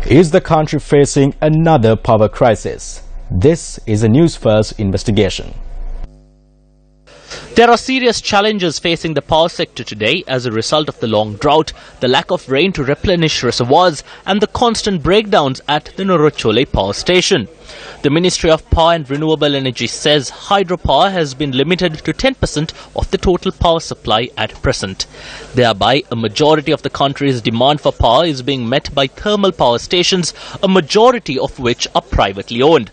Is the country facing another power crisis? This is a Newsfirst investigation. There are serious challenges facing the power sector today as a result of the long drought, the lack of rain to replenish reservoirs and the constant breakdowns at the Norochole power station. The Ministry of Power and Renewable Energy says hydropower has been limited to 10% of the total power supply at present. Thereby, a majority of the country's demand for power is being met by thermal power stations, a majority of which are privately owned.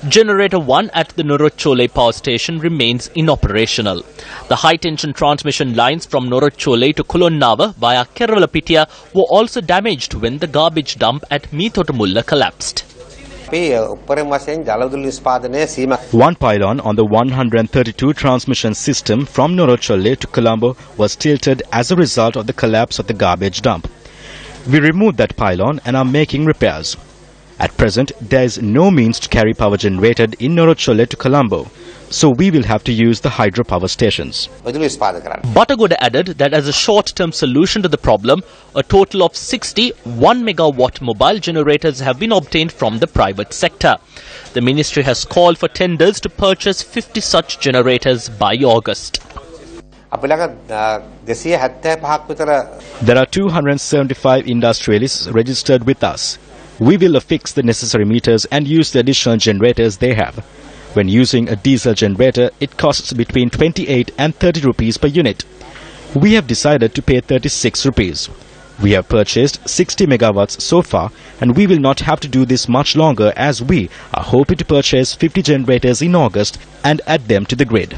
Generator 1 at the Norochole power station remains inoperational. The high-tension transmission lines from Norochole to Kulonnava via Keralapitia were also damaged when the garbage dump at Meethotamulla collapsed. One pylon on the 132 transmission system from Norochole to Colombo was tilted as a result of the collapse of the garbage dump. We removed that pylon and are making repairs. At present, there is no means to carry power generated in Norochole to Colombo, so we will have to use the hydropower stations. Batagoda added that as a short-term solution to the problem, a total of 60 1-megawatt mobile generators have been obtained from the private sector. The ministry has called for tenders to purchase 50 such generators by August. There are 275 industrialists registered with us. We will affix the necessary meters and use the additional generators they have. When using a diesel generator, it costs between 28 and 30 rupees per unit. We have decided to pay 36 rupees. We have purchased 60 megawatts so far, and we will not have to do this much longer as we are hoping to purchase 50 generators in August and add them to the grid.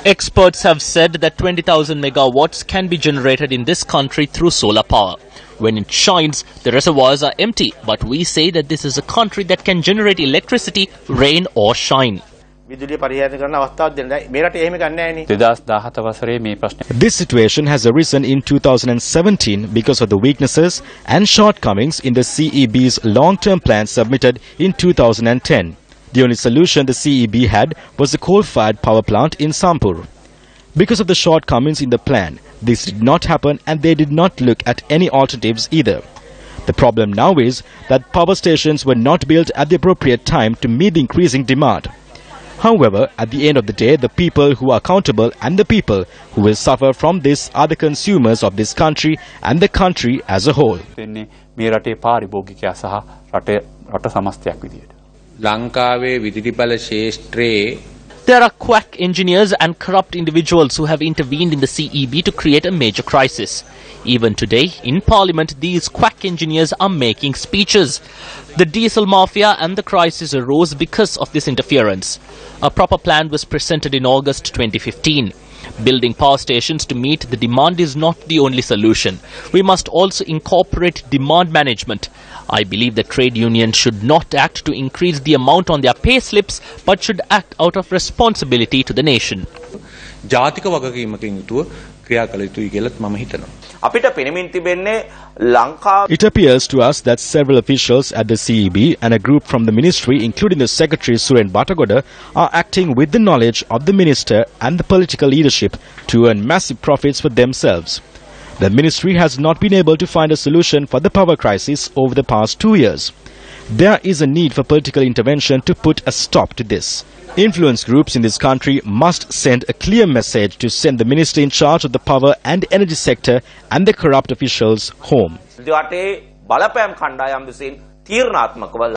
Experts have said that 20,000 megawatts can be generated in this country through solar power. When it shines, the reservoirs are empty, but we say that this is a country that can generate electricity, rain or shine. This situation has arisen in 2017 because of the weaknesses and shortcomings in the CEB's long-term plan submitted in 2010. The only solution the CEB had was the coal-fired power plant in Sampur. Because of the shortcomings in the plan, this did not happen and they did not look at any alternatives either. The problem now is that power stations were not built at the appropriate time to meet the increasing demand. However, at the end of the day, the people who are accountable and the people who will suffer from this are the consumers of this country and the country as a whole. There are quack engineers and corrupt individuals who have intervened in the CEB to create a major crisis. Even today, in Parliament, these quack engineers are making speeches. The diesel mafia and the crisis arose because of this interference. A proper plan was presented in August 2015. Building power stations to meet the demand is not the only solution. We must also incorporate demand management. I believe that trade unions should not act to increase the amount on their pay slips, but should act out of responsibility to the nation. It appears to us that several officials at the CEB and a group from the ministry, including the Secretary Suren Batagoda, are acting with the knowledge of the minister and the political leadership to earn massive profits for themselves. The ministry has not been able to find a solution for the power crisis over the past 2 years. There is a need for political intervention to put a stop to this. Influence groups in this country must send a clear message to send the minister in charge of the power and energy sector and the corrupt officials home.